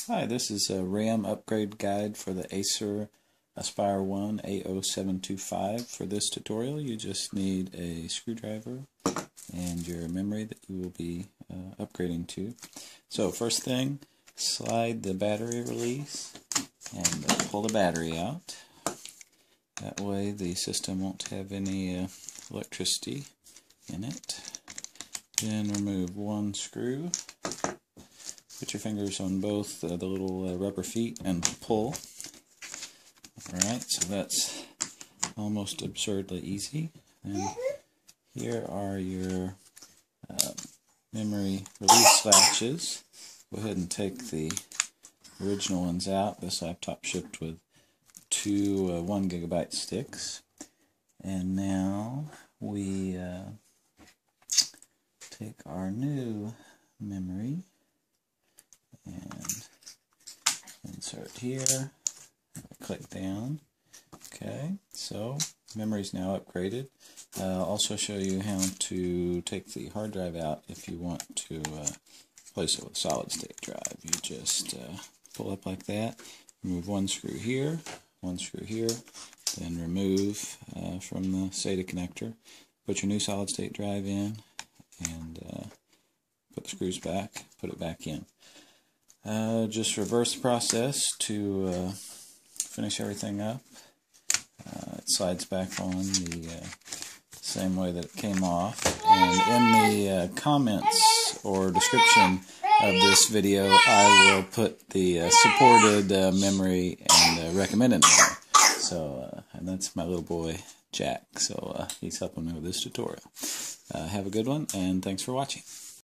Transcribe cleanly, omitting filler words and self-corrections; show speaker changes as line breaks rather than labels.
Hi, this is a RAM upgrade guide for the Acer Aspire 1 AO755. For this tutorial, you just need a screwdriver and your memory that you will be upgrading to. So first thing, slide the battery release and pull the battery out. That way the system won't have any electricity in it. Then remove one screw. Put your fingers on both the little rubber feet and pull. Alright, so that's almost absurdly easy. And here are your memory release latches. Go ahead and take the original ones out. This laptop shipped with two 1 GB sticks. And now we take our new memory and insert here, click down. Okay, so memory's now upgraded. I'll also show you how to take the hard drive out if you want to replace it with a solid state drive. You just pull up like that, remove one screw here, then remove from the SATA connector, put your new solid state drive in, and put the screws back, put it back in. Just reverse the process to finish everything up. It slides back on the same way that it came off. And in the comments or description of this video, I will put the supported memory and recommended memory. So, and that's my little boy Jack. So he's helping me with this tutorial. Have a good one, and thanks for watching.